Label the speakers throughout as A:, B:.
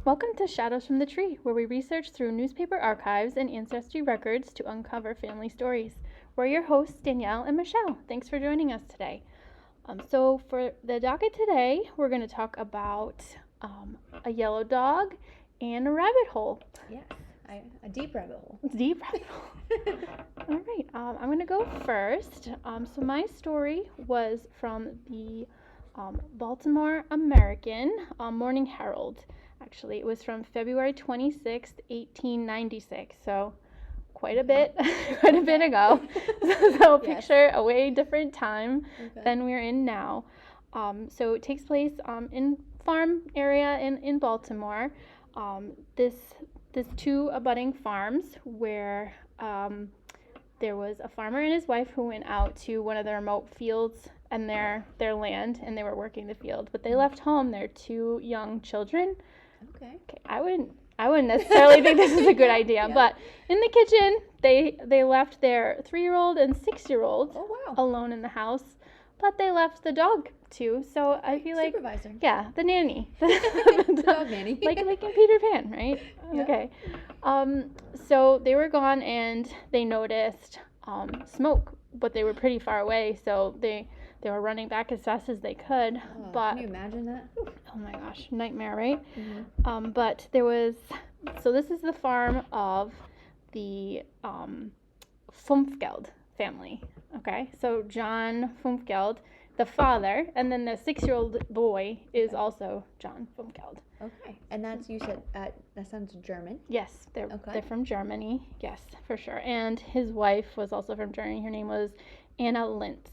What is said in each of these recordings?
A: Welcome to Shadows from the Tree, where we research through newspaper archives and ancestry records to uncover family stories. We're your hosts, Danielle and Michelle. Thanks for joining us today. So for the docket today, we're going to talk about a yellow dog and a rabbit hole.
B: Yes, a deep rabbit hole.
A: Deep rabbit hole. All right, I'm going to go first. So my story was from the Baltimore American Morning Herald. Actually, it was from February 26th, 1896. So quite a bit ago. So picture a way different time than we're in now. So it takes place in farm area in Baltimore. This two abutting farms where there was a farmer and his wife who went out to one of the remote fields and their land, and they were working the field, but they left home their two young children. Okay. I wouldn't necessarily think this is a good idea, but in the kitchen they left their 3-year-old and 6-year-old alone in the house, but they left the dog too. So I feel like
B: supervisor.
A: Yeah, the nanny,
B: the dog nanny,
A: like in Peter Pan, right? Yeah. Okay. So they were gone and they noticed smoke, but they were pretty far away, so they were running back as fast as they could. But
B: can you imagine that?
A: Oh my gosh, nightmare, right?
B: Mm-hmm.
A: But there was, so this is the farm of the Fumfgeld family. Okay, so John Fumfgeld, the father, and then the 6-year-old boy is also John Fumfgeld.
B: Okay, and that's, you said, that sounds German.
A: Yes, they're from Germany. Yes, for sure. And his wife was also from Germany. Her name was Anna Lintz.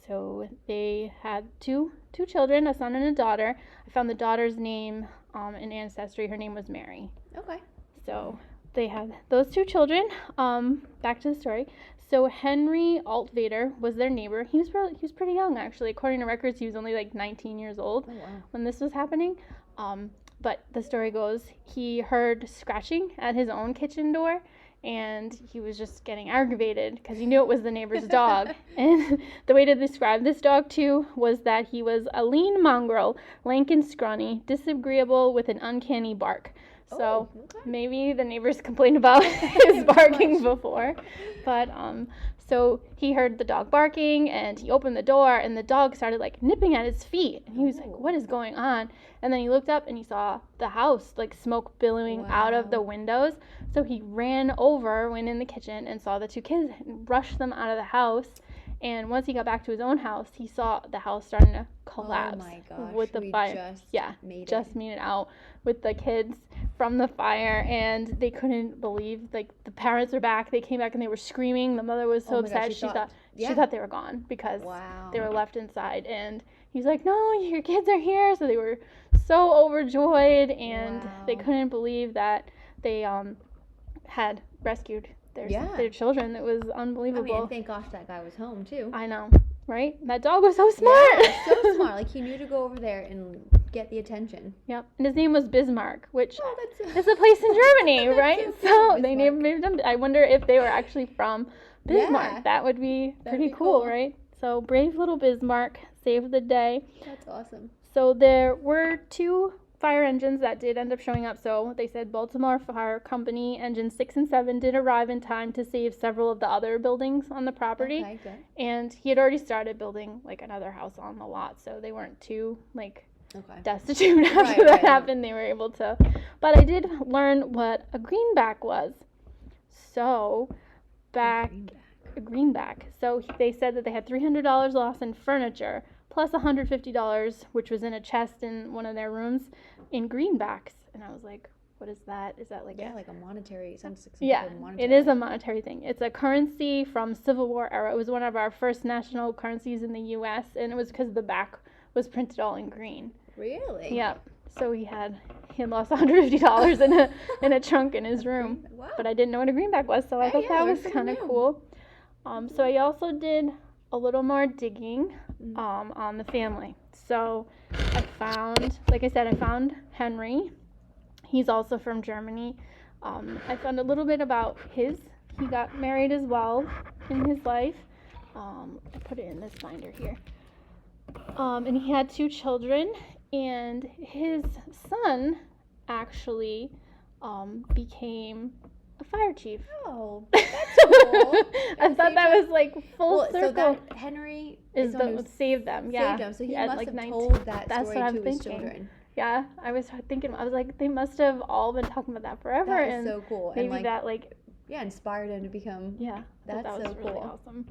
A: So they had two children, a son and a daughter. I found the daughter's name in Ancestry. Her name was Mary.
B: Okay.
A: So they had those two children. Back to the story. So Henry Altvader was their neighbor. He was pretty young, actually. According to records, he was only like 19 years old when this was happening. But the story goes, he heard scratching at his own kitchen door, and he was just getting aggravated because he knew it was the neighbor's dog. And the way to describe this dog, too, was that he was a lean mongrel, lank and scrawny, disagreeable with an uncanny bark. So maybe the neighbors complained about his barking before. But so he heard the dog barking, and he opened the door, and the dog started like nipping at his feet. And he was like, what is going on? And then he looked up and he saw the house, like smoke billowing out of the windows. So he ran over, went in the kitchen, and saw the two kids and rushed them out of the house. And once he got back to his own house, he saw the house starting to collapse.
B: Oh my gosh,
A: with the fire. Just made it out with the kids from the fire, and they couldn't believe, like, the parents were back. They came back and they were screaming. The mother was so upset. She thought they were gone because they were left inside. And he's like, no, your kids are here. So they were so overjoyed, and they couldn't believe that they had rescued their children. It was unbelievable.
B: I mean, thank gosh that guy was home too.
A: I know, right? That dog was so smart.
B: Yeah, so smart. Like, he knew to go over there and get the attention.
A: Yep. And his name was Bismarck, which is a place in Germany, right? So they named him. I wonder if they were actually from Bismarck. Yeah, that would be pretty cool, right? So brave little Bismarck saved the day.
B: That's awesome.
A: So there were 2 fire engines that did end up showing up. So they said Baltimore Fire Company engines 6 and 7 did arrive in time to save several of the other buildings on the property.
B: Okay, good.
A: And he had already started building like another house on the lot, so they weren't too destitute after that happened. They were able to. But I did learn what a greenback was. So a greenback. So they said that they had $300 lost in furniture, plus $150, which was in a chest in one of their rooms, in greenbacks. And I was like, what is that? Is that like
B: like a monetary, sounds like
A: monetary. It is a monetary thing. It's a currency from Civil War era. It was one of our first national currencies in the U.S., and it was because the back was printed all in green.
B: Really?
A: Yeah. So he had lost $150 in a trunk in his room. Wow. But I didn't know what a greenback was, so I thought that was kind of cool. So I also did a little more digging on the family. So I found Henry. He's also from Germany. I found a little bit about he got married as well in his life. I put it in this binder here. And he had 2 children, And his son actually became a fire chief.
B: Oh, that's cool.
A: I thought that was like full circle.
B: So that Henry
A: is the who saved them. Yeah,
B: saved them. So he
A: at,
B: must
A: like,
B: have
A: 19.
B: told that
A: That's
B: story
A: what I'm
B: to his
A: thinking.
B: children.
A: Yeah, I was thinking. I was like, they must have all been talking about that forever.
B: That is
A: and
B: so cool.
A: Maybe
B: and like,
A: that like
B: inspired him to become.
A: Yeah,
B: that's
A: that was
B: so
A: really
B: cool.
A: Awesome.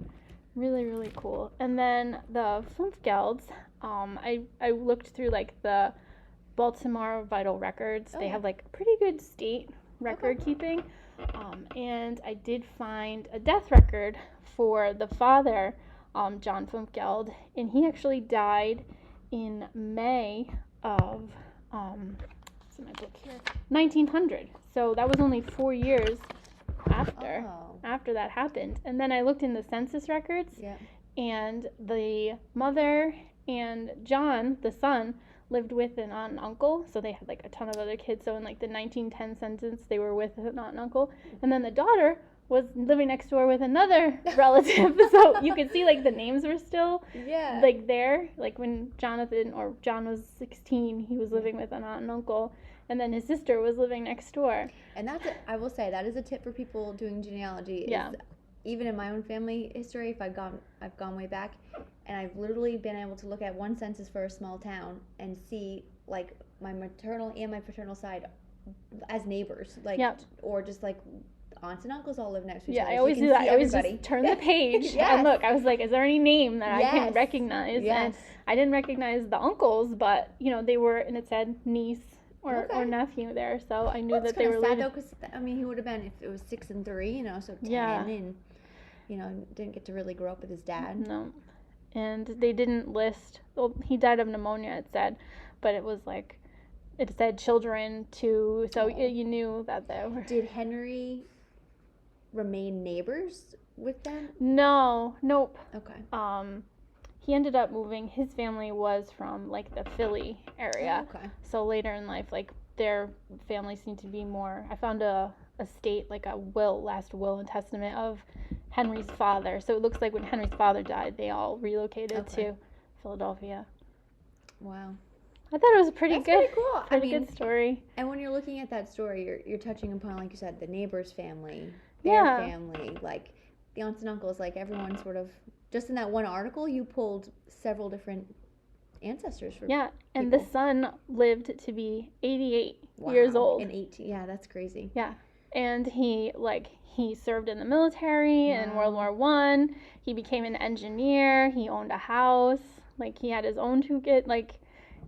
A: Really, really cool. And then the Flumpgelds, I looked through like the Baltimore Vital Records. They have like pretty good state record keeping. And I did find a death record for the father, John Flumpgeld, and he actually died in May of what's in my book here? 1900. So that was only 4 years after that happened. And then I looked in the census records, and the mother and John, the son, lived with an aunt and uncle, so they had like a ton of other kids. So in like the 1910 census, they were with an aunt and uncle, and then the daughter was living next door with another relative. So you could see like the names were still like there. Like when John was 16, he was living with an aunt and uncle, and then his sister was living next door.
B: And I will say that is a tip for people doing genealogy. Even in my own family history, if I've gone way back, and I've literally been able to look at one census for a small town and see like my maternal and my paternal side as neighbors, like or just like aunts and uncles all live next to each other.
A: I always do that. I always just turn the page and look. I was like, is there any name that I can recognize? And I didn't recognize the uncles, but they were, and it said niece or nephew there, so I knew that they were related.
B: That's sad though, because he would have been, if it was 6 and 3, so 10, and didn't get to really grow up with his dad.
A: No, and they didn't list. Well, he died of pneumonia, it said, but it was like it said children too, so you knew that they were.
B: Did Henry remain neighbors with them?
A: No, nope.
B: Okay.
A: He ended up moving. His family was from like the Philly area.
B: Okay.
A: So later in life, like their family seemed to be more. I found a estate, like a last will and testament of Henry's father. So it looks like when Henry's father died, they all relocated to Philadelphia.
B: Wow.
A: I thought it was pretty
B: Pretty cool.
A: Pretty good story.
B: And when you're looking at that story, you're touching upon, like you said, the neighbor's family, their family, like the aunts and uncles, like everyone sort of. Just in that one article, you pulled several different ancestors for people.
A: And the son lived to be 88 years old.
B: And 18, that's crazy.
A: Yeah, and he served in the military in World War I. He became an engineer. He owned a house. Like he had his own 2 kids. Like,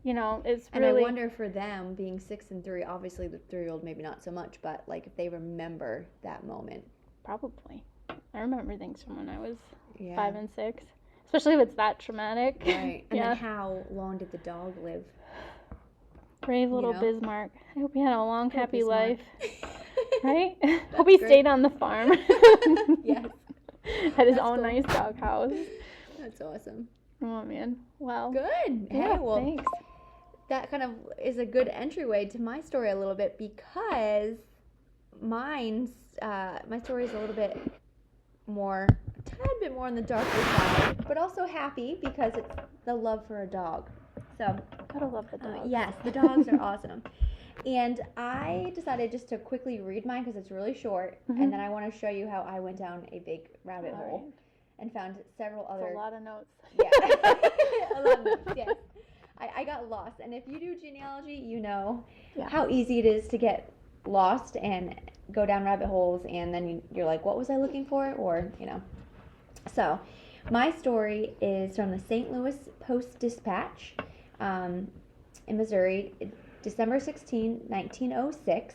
A: it's really.
B: And I wonder for them being 6 and 3. Obviously, the 3-year-old maybe not so much, but like if they remember that moment.
A: Probably. I remember things from when I was 5 and 6, especially if it's that traumatic.
B: Right. And then how long did the dog live?
A: Brave little Bismarck. I hope he had a long, happy life. Right? Hope he stayed on the farm.
B: Yes.
A: Had his own nice dog house.
B: That's awesome.
A: Oh, man. Wow.
B: Good.
A: Yeah,
B: hey, well,
A: thanks.
B: That kind of is a good entryway to my story a little bit, because my story is a little bit more, a tad bit more on the darker side, but also happy because it's the love for a dog. So
A: Gotta love the dogs.
B: Yes, the dogs are awesome. And I decided just to quickly read mine because it's really short, and then I want to show you how I went down a big rabbit hole and found several other.
A: That's a lot of notes.
B: Yeah, a lot of notes. Yes, I got lost, and if you do genealogy, you know how easy it is to get lost and go down rabbit holes, and then you're like, what was I looking for? Or so my story is from the St. Louis Post-Dispatch in Missouri, December 16, 1906,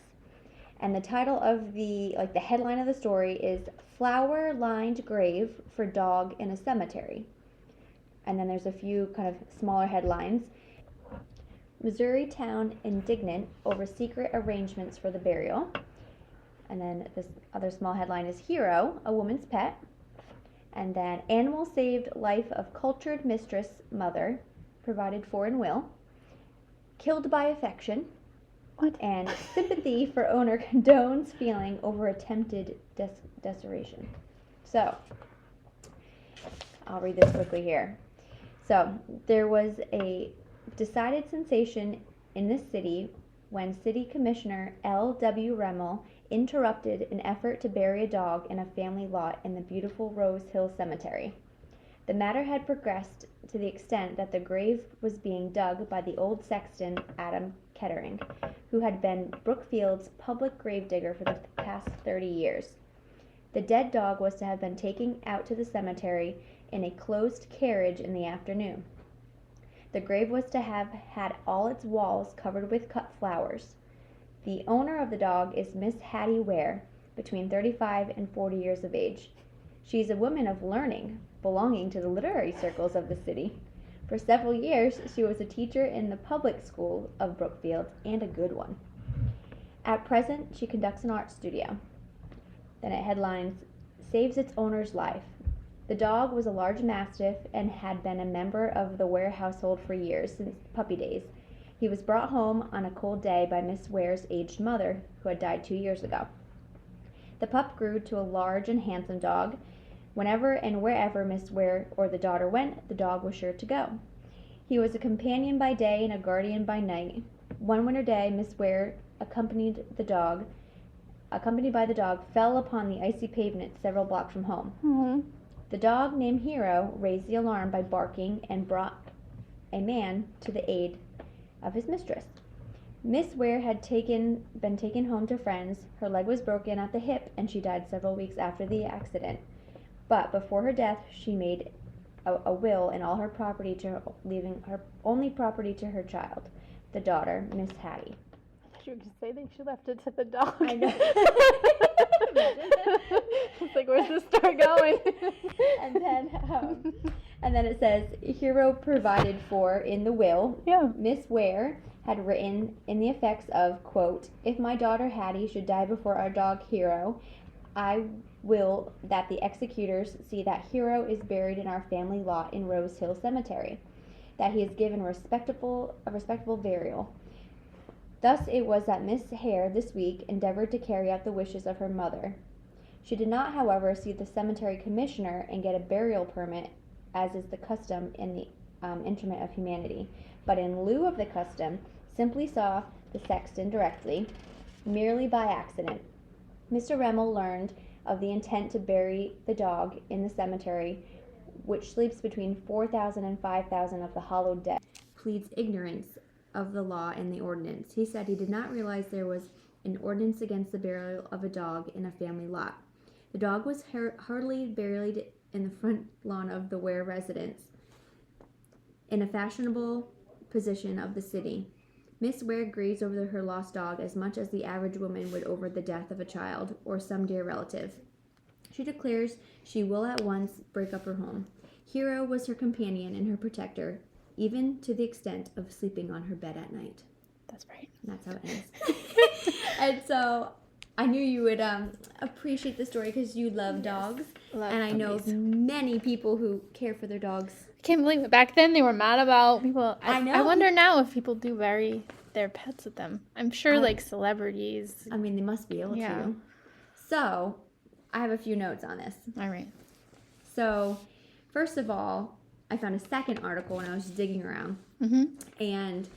B: and the title of the headline of the story is "Flower-Lined Grave for Dog in a Cemetery." And then there's a few kind of smaller headlines. Missouri town indignant over secret arrangements for the burial. And then this other small headline is "Hero, a woman's pet." And then animal saved life of cultured mistress mother, provided for in will. Killed by affection.
A: What?
B: And sympathy for owner condones feeling over attempted desecration. So, I'll read this quickly here. So, there was a decided sensation in the city when City Commissioner L.W. Remmel interrupted an effort to bury a dog in a family lot in the beautiful Rose Hill Cemetery. The matter had progressed to the extent that the grave was being dug by the old sexton Adam Kettering, who had been Brookfield's public gravedigger for the past 30 years. The dead dog was to have been taken out to the cemetery in a closed carriage in the afternoon. The grave was to have had all its walls covered with cut flowers. The owner of the dog is Miss Hattie Ware, between 35 and 40 years of age. She is a woman of learning, belonging to the literary circles of the city. For several years, she was a teacher in the public school of Brookfield, and a good one. At present, she conducts an art studio. Then it headlines, "Saves its owner's life." The dog was a large mastiff and had been a member of the Ware household for years, since puppy days. He was brought home on a cold day by Miss Ware's aged mother, who had died 2 years ago. The pup grew to a large and handsome dog. Whenever and wherever Miss Ware or the daughter went, the dog was sure to go. He was a companion by day and a guardian by night. One winter day, Miss Ware, accompanied by the dog, fell upon the icy pavement several blocks from home.
A: Mm-hmm.
B: The dog, named Hero, raised the alarm by barking and brought a man to the aid of his mistress. Miss Ware had been taken home to friends. Her leg was broken at the hip, and she died several weeks after the accident. But before her death, she made a will and all her property leaving her only property to her child, the daughter, Miss Hattie.
A: I thought you were going to say that she left it to the dog.
B: I know.
A: It's like, where's this story going?
B: and then it says, Hero provided for in the will.
A: Yeah.
B: Miss Ware had written in the effects of, quote, "If my daughter Hattie should die before our dog Hero, I will that the executors see that Hero is buried in our family lot in Rose Hill Cemetery, that he is given a respectable burial." Thus it was that Miss Hare this week endeavored to carry out the wishes of her mother. She did not, however, see the cemetery commissioner and get a burial permit, as is the custom in the interment of humanity, but in lieu of the custom, simply saw the sexton directly, merely by accident. Mr. Remmel learned of the intent to bury the dog in the cemetery, which sleeps between 4,000 and 5,000 of the hallowed dead, pleads ignorance of the law and the ordinance. He said he did not realize there was an ordinance against the burial of a dog in a family lot. The dog was heartily buried in the front lawn of the Ware residence, in a fashionable position of the city. Miss Ware grieves over her lost dog as much as the average woman would over the death of a child or some dear relative. She declares she will at once break up her home. Hero was her companion and her protector, even to the extent of sleeping on her bed at night.
A: That's right.
B: And that's how it ends. And so I knew you would appreciate the story because you love dogs. And I know many people who care for their dogs.
A: I can't believe it. Back then they were mad about people.
B: I know.
A: I wonder now if people do bury their pets with them. I'm sure like celebrities.
B: I mean, they must be able to. So I have a few notes on this.
A: All right.
B: So first of all, I found a second article when I was digging around.
A: Mm-hmm.
B: And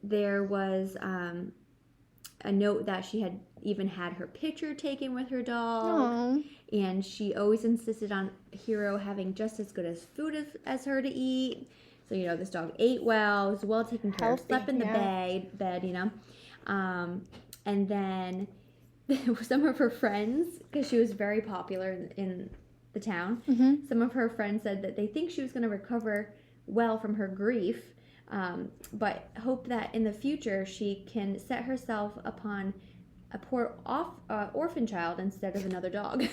B: there was a note that she had even had her picture taken with her dog.
A: Aww.
B: And she always insisted on Hero having just as good as food as her to eat. So, this dog ate well, was well taken care of, slept in the bed, and then some of her friends, because she was very popular in the town, some of her friends said that they think she was going to recover well from her grief, but hope that in the future she can set herself upon a poor orphan child instead of another dog.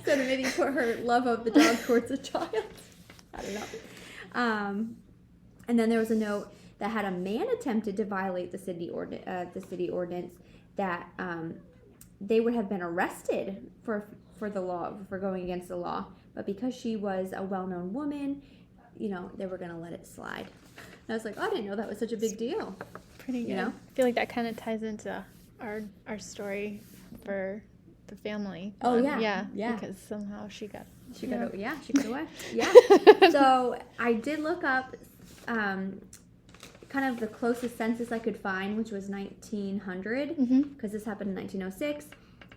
B: So to maybe put her love of the dog towards a child. I don't know. And then there was a note that had a man attempted to violate the city ordinance, that they would have been arrested for going against the law. But because she was a well-known woman, they were going to let it slide. And I was like, oh, I didn't know that was such a big deal.
A: Pretty good. I feel like that kind of ties into our story for the family.
B: Oh, yeah.
A: Because somehow she got
B: away. Yeah. So I did look up kind of the closest census I could find, which was 1900, because this happened in 1906.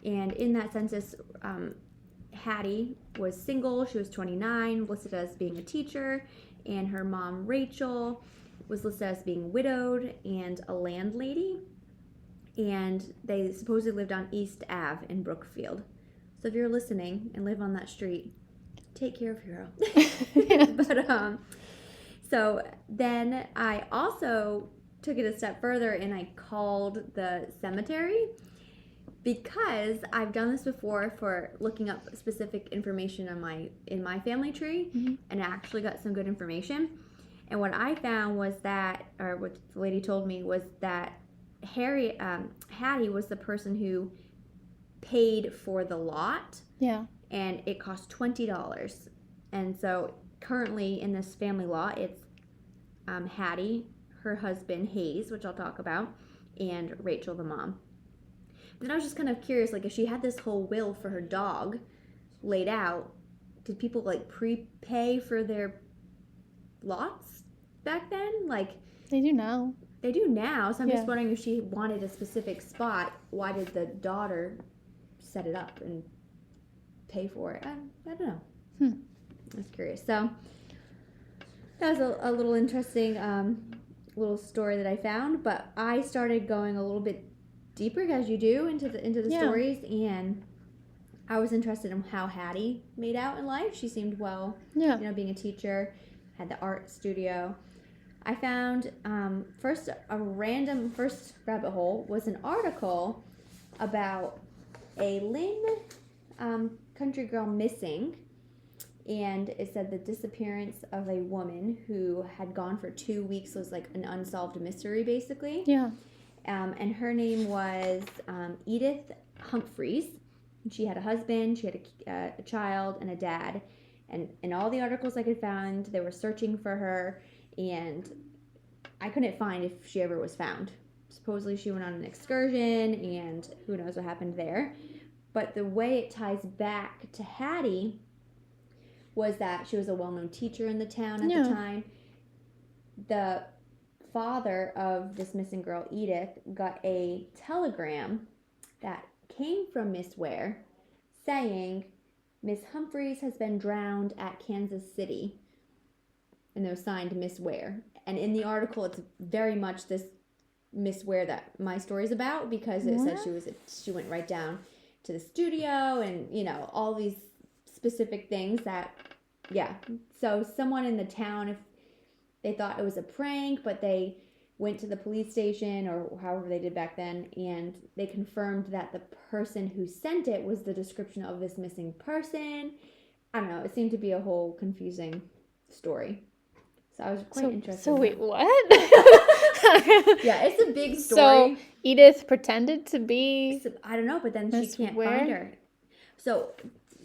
B: And in that census, Hattie was single. She was 29, listed as being a teacher, and her mom, Rachel, was listed as being widowed and a landlady. And they supposedly lived on East Ave in Brookfield. So if you're listening and live on that street, take care of Hero. But so then I also took it a step further and I called the cemetery, because I've done this before for looking up specific information in my family tree, and I actually got some good information. And what I found was that, or what the lady told me, was that Hattie was the person who paid for the lot.
A: Yeah.
B: And it cost $20. And so currently in this family law, it's Hattie, her husband Hayes, which I'll talk about, and Rachel, the mom. Then I was just kind of curious, like, if she had this whole will for her dog laid out, did people like prepay for their lots back then? Like,
A: they do now.
B: They do now. So I'm just wondering, if she wanted a specific spot, why did the daughter set it up and pay for it? I don't know. I was curious. So that was a little interesting little story that I found. But I started going a little bit deeper, as you do, into the stories, and I was interested in how Hattie made out in life. She seemed well, being a teacher, had the art studio. I found first rabbit hole was an article about a Lynn country girl missing, and it said the disappearance of a woman who had gone for 2 weeks was like an unsolved mystery, basically.
A: Yeah.
B: And her name was Edith Humphreys. She had a husband, she had a child, and a dad. And in all the articles I could find, they were searching for her, and I couldn't find if she ever was found. Supposedly she went on an excursion, and who knows what happened there. But the way it ties back to Hattie was that she was a well-known teacher in the town at the time. The father of this missing girl, Edith, got a telegram that came from Miss Ware saying, Miss Humphreys has been drowned at Kansas City. And it was signed Miss Ware. And in the article, it's very much this Miss Ware that my story's about, because it said she went right down to the studio and, all these specific things that, So someone in the town, if they thought it was a prank, but they went to the police station or however they did back then, and they confirmed that the person who sent it was the description of this missing person. I don't know. It seemed to be a whole confusing story. So I was quite interested.
A: So wait, what?
B: Yeah, it's a big story.
A: So Edith pretended to be...
B: I don't know, but then she can't find her. So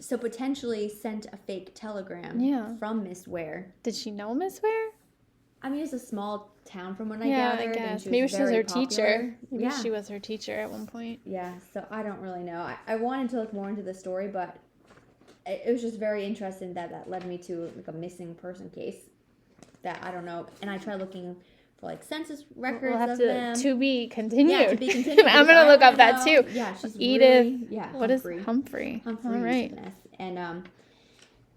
B: potentially sent a fake telegram from Miss Ware.
A: Did she know Miss Ware?
B: I mean, it's a small town from what I gathered.
A: I guess.
B: And
A: Maybe she was her
B: popular.
A: teacher. Maybe she was her teacher at one point.
B: Yeah, so I don't really know. I wanted to look more into the story, but it was just very interesting that led me to like a missing person case that I don't know. And I tried looking for like census records of them.
A: To be continued.
B: Yeah, to be continued.
A: I'm going to look up that too.
B: Yeah, she's
A: Edith.
B: Really,
A: what
B: Humphrey.
A: is Humphrey?
B: Humphrey.
A: All right.
B: And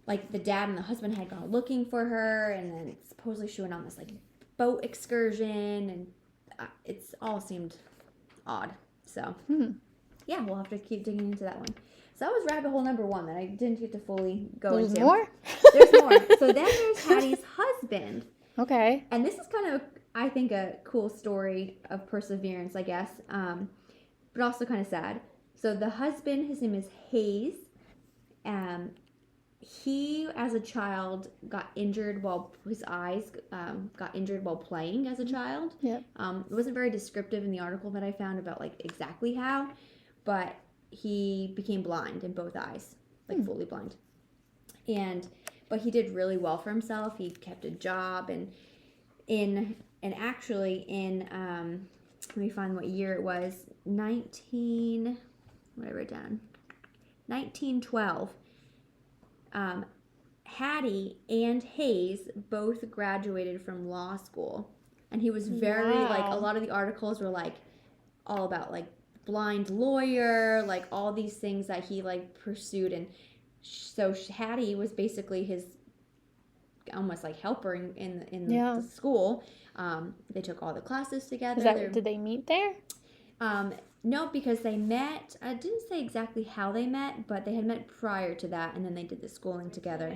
B: like the dad and the husband had gone looking for her, and then supposedly she went on this like boat excursion, and it's all seemed odd. So yeah, we'll have to keep digging into that one. So that was rabbit hole number 1 that I didn't get to fully go into.
A: There's more?
B: There's more. So then there's Hattie's husband.
A: Okay.
B: And this is kind of, I think, a cool story of perseverance, I guess, but also kind of sad. So the husband, his name is Hayes. He, as a child, got injured while his eyes got injured while playing as a child.
A: Yep.
B: It wasn't very descriptive in the article that I found about like exactly how, but he became blind in both eyes, like fully blind. But he did really well for himself. He kept a job, and actually in let me find what year it was. 1912. Hattie and Hayes both graduated from law school. And he was very, like, a lot of the articles were, like, all about, like, blind lawyer, like, all these things that he, like, pursued. And so Hattie was basically his almost, like, helper in the school. They took all the classes together.
A: Did they meet there?
B: No, because they met, I didn't say exactly how they met, but they had met prior to that, and then they did the schooling together.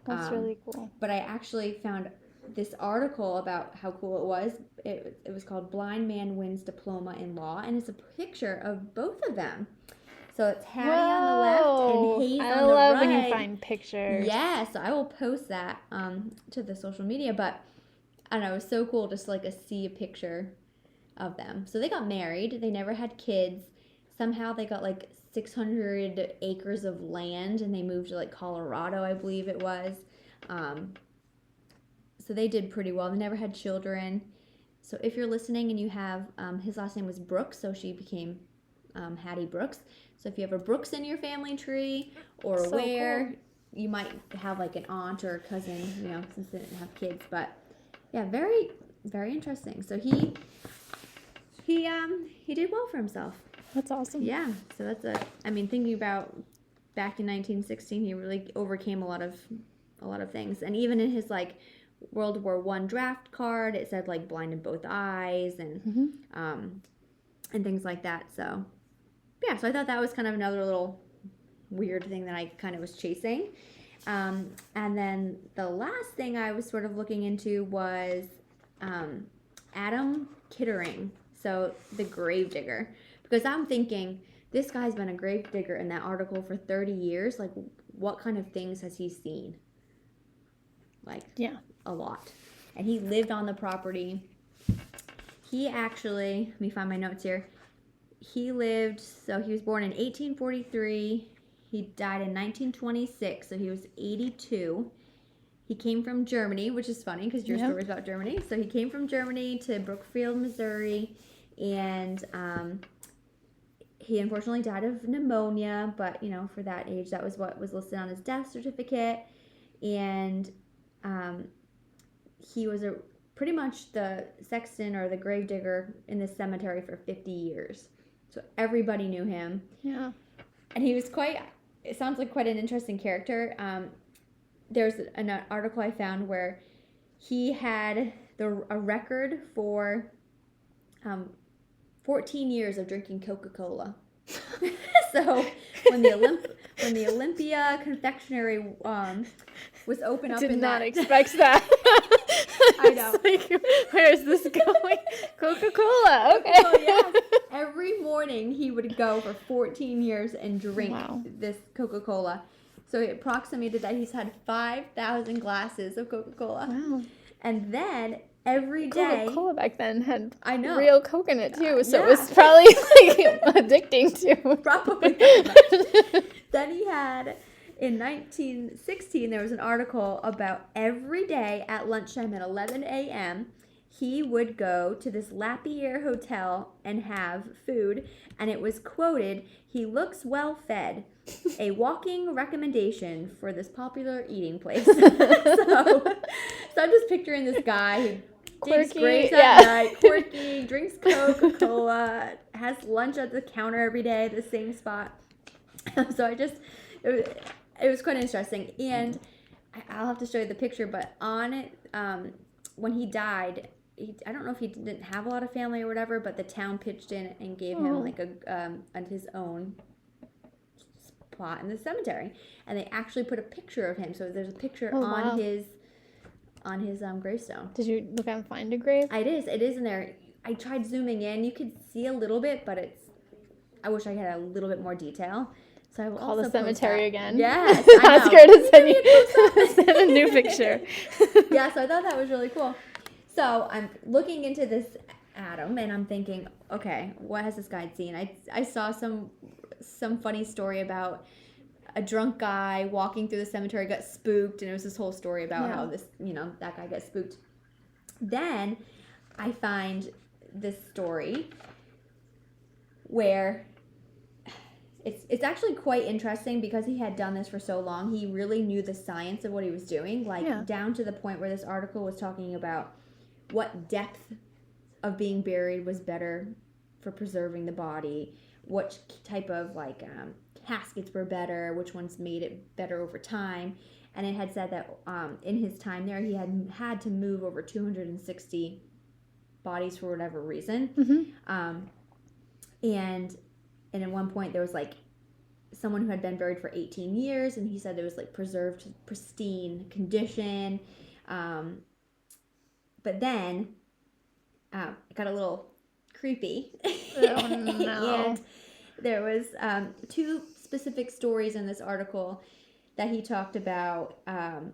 A: That's really cool.
B: But I actually found this article about how cool it was. It was called Blind Man Wins Diploma in Law, and it's a picture of both of them. So it's Hattie on the left and Hayes on the right. I love when you
A: find pictures.
B: Yeah, so I will post that to the social media, but I don't know, it was so cool just like to see a picture of them. So they got married. They never had kids. Somehow they got like 600 acres of land, and they moved to like Colorado, I believe it was. So they did pretty well. They never had children. So if you're listening and you have, his last name was Brooks, so she became Hattie Brooks. So if you have a Brooks in your family tree, or cool. You might have like an aunt or a cousin, you know, since they didn't have kids. But yeah, very, very interesting. So he did well for himself.
A: That's awesome.
B: Yeah. So thinking about back in 1916, he really overcame a lot of things. And even in his like World War I draft card, it said like blind in both eyes and things like that. So yeah, so I thought that was kind of another little weird thing that I kind of was chasing. And then the last thing I was sort of looking into was Adam Kittering, so the gravedigger. Because I'm thinking, this guy's been a gravedigger in that article for 30 years. Like, what kind of things has he seen? Like, yeah, a lot. And he lived on the property. He actually, let me find my notes here. He was born in 1843. He died in 1926, so he was 82. He came from Germany, which is funny because your story is about Germany. So he came from Germany to Brookfield, Missouri, and he unfortunately died of pneumonia, but, you know, for that age, that was what was listed on his death certificate. And he was pretty much the sexton or the gravedigger in this cemetery for 50 years. So everybody knew him. Yeah. And he was it sounds like quite an interesting character. There's an article I found where he had a record for 14 years of drinking Coca-Cola. So when the Olympia confectionery was open up,
A: did not expect that. I know. Like, where is this going? Coca-Cola. Okay.
B: Oh, yes. Every morning he would go for 14 years and drink this Coca-Cola. So it approximated that he's had 5,000 glasses of Coca-Cola. Wow. And then every day,
A: Coca-Cola back then had real Coke in it too, so it was probably like addicting too.
B: Probably. Then he had, in 1916, there was an article about every day at lunchtime at 11 a.m., he would go to this Lapierre hotel and have food, and it was quoted, "He looks well fed. A walking recommendation for this popular eating place." So I'm just picturing this guy who digs graves at night, quirky, drinks Coca-Cola, has lunch at the counter every day at the same spot. So it was quite interesting. And I'll have to show you the picture, but on it, when he died, I don't know if he didn't have a lot of family or whatever, but the town pitched in and gave him like his own spot in the cemetery, and they actually put a picture of him. So there's a picture on his gravestone.
A: Did you look and find a grave?
B: It is in there. I tried zooming in. You could see a little bit, but I wish I had a little bit more detail. So I will
A: call the cemetery again.
B: Yes,
A: ask her to send a new picture.
B: Yeah, so I thought that was really cool. So I'm looking into this Adam, and I'm thinking, okay, what has this guy seen? I saw some funny story about a drunk guy walking through the cemetery, got spooked, and it was this whole story about how that guy got spooked. Then I find this story where It's actually quite interesting because he had done this for so long. He really knew the science of what he was doing, like down to the point where this article was talking about what depth of being buried was better for preserving the body, what type of like caskets were better, which ones made it better over time. And it had said that in his time there, he had to move over 260 bodies for whatever reason.
A: Mm-hmm.
B: And at one point there was like someone who had been buried for 18 years, and he said it was like preserved pristine condition. But then it got a little creepy.
A: Oh, no.
B: And there was 2 specific stories in this article that he talked about,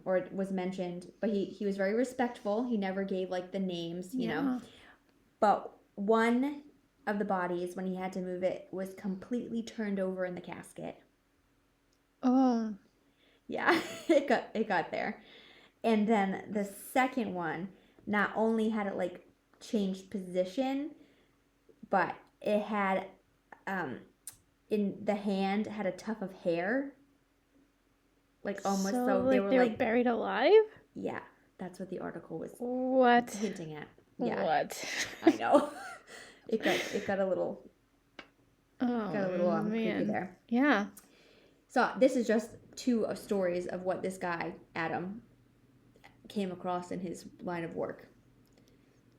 B: or it was mentioned, but he was very respectful. He never gave like the names, you know. But one of the bodies, when he had to move it, was completely turned over in the casket.
A: Oh.
B: Yeah, it got there. And then the second one, not only had it like changed position, but it had in the hand had a tuft of hair. Like almost so
A: they were like buried alive?
B: Yeah, that's what the article was hinting at. Yeah.
A: What?
B: I know. It got a little creepy there.
A: Yeah.
B: So this is just 2 stories of what this guy Adam came across in his line of work.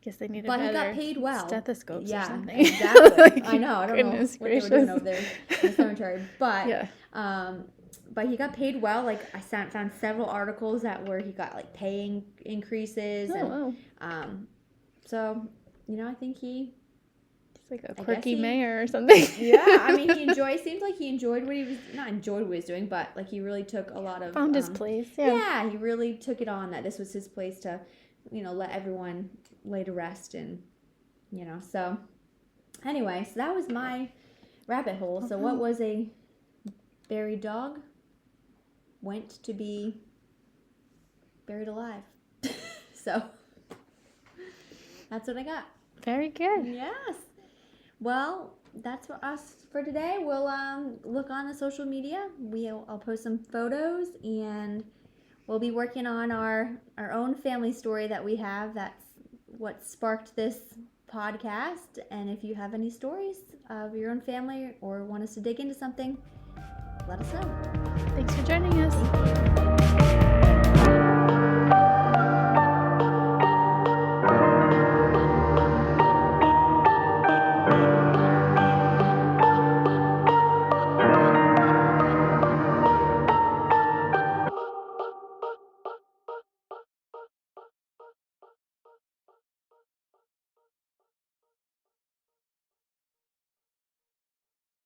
A: Guess they needed
B: but he got paid well.
A: Stethoscopes or something.
B: Exactly.
A: Like,
B: I know. I don't know what they were doing over there in the cemetery, but but he got paid well. Like I found several articles where he got like pay increases, so I think he's
A: like a quirky mayor or something.
B: Yeah, I mean, seems like he enjoyed what he was doing, but like he really took a lot of...
A: Found his place,
B: Yeah, he really took it on that this was his place to, let everyone lay to rest and, so... Anyway, so that was my rabbit hole. So what was a buried dog? Went to be buried alive. So, that's what I got.
A: Very good.
B: Yes. Well, that's for us for today. We'll look on the social media. I'll post some photos, and we'll be working on our own family story that we have. That's what sparked this podcast. And if you have any stories of your own family or want us to dig into something, let us know.
A: Thanks for joining us.